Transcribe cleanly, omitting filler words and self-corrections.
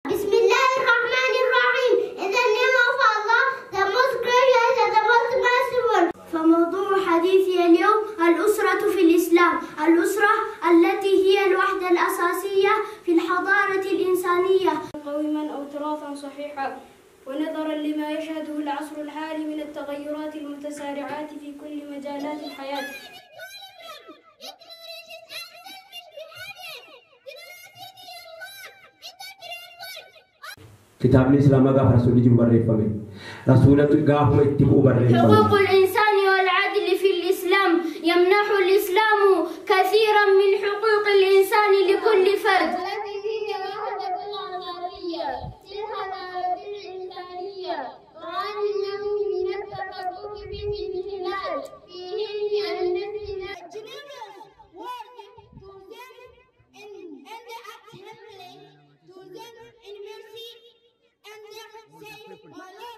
Bismillahirrahmanirrahim. In the name of Allah, the most gracious and the most merciful. فموضوع حديثي اليوم الأسرة في الإسلام. الأسرة التي هي الوحدة الأساسية في الحضارة الإنسانية. قويما أو تراثا صحيحا، ونظرا لما يشهده العصر الحالي من التغيرات المتسارعات في كل مجالات الحياة. كتاب الإسلام قاف رسول جم بريفمه رسولة قاف يتبعوا بريفمه. حقوق الإنسان والعدل في الإسلام. يمنح الإسلام كثيرا من حقوق الإنسان لكل فرد. التي هي وحدة العصرية في الحضارة الإنسانية، وعن النوع من التفرق في الانحلال في حين أننا working to them in the act to them in mercy and their say